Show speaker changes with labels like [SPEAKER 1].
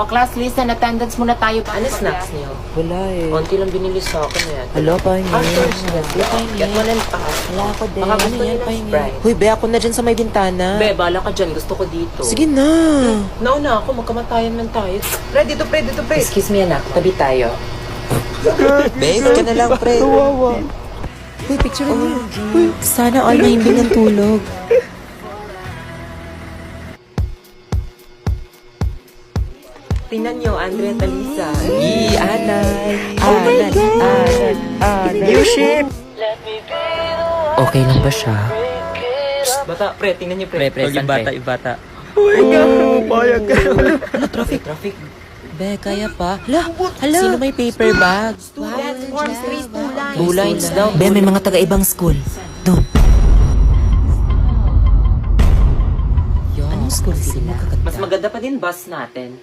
[SPEAKER 1] O class, listen, attendance muna tayo.
[SPEAKER 2] Ano snacks niyo?
[SPEAKER 3] Wala eh.
[SPEAKER 2] Konti lang binili sa akin eh.
[SPEAKER 3] Hala, pahingin.
[SPEAKER 2] Wala, get one and pass.
[SPEAKER 3] Wala ako din.
[SPEAKER 2] Baka
[SPEAKER 3] Ano
[SPEAKER 2] gusto
[SPEAKER 3] yan,
[SPEAKER 2] niyo ng
[SPEAKER 3] pahingin?
[SPEAKER 2] Sprite.
[SPEAKER 3] Huy, be, ako na dyan sa may bintana.
[SPEAKER 2] Be, bala ka dyan. Gusto ko dito.
[SPEAKER 3] Sige na.
[SPEAKER 2] Nauna ako, magkamatayan lang tayo. Pre, dito pre.
[SPEAKER 1] Excuse me, anak. Tabi tayo.
[SPEAKER 3] Babe, ka na lang, pre. Kawawa. Huy, picture niyo. Huy, sana all mahimbing ng tulog.
[SPEAKER 2] Tingnan nyo, Andre at Alisa.
[SPEAKER 3] Anay.
[SPEAKER 1] Oh
[SPEAKER 3] Anay. New ship.
[SPEAKER 1] Okay lang ba siya?
[SPEAKER 2] Bata, pre, tingnan nyo pre.
[SPEAKER 1] Pre,
[SPEAKER 2] Yung
[SPEAKER 1] saan,
[SPEAKER 2] bata,
[SPEAKER 1] pre?
[SPEAKER 2] yung bata.
[SPEAKER 3] Payag ka.
[SPEAKER 2] Ano, traffic?
[SPEAKER 3] Be, kaya pa. Hala. Sino may paper bag?
[SPEAKER 1] Students, forms 3, 2 lines.
[SPEAKER 3] Two lines daw.
[SPEAKER 1] Be, may mga taga-ibang school. Doon. Anong school sila?
[SPEAKER 2] Mas maganda pa din bus natin.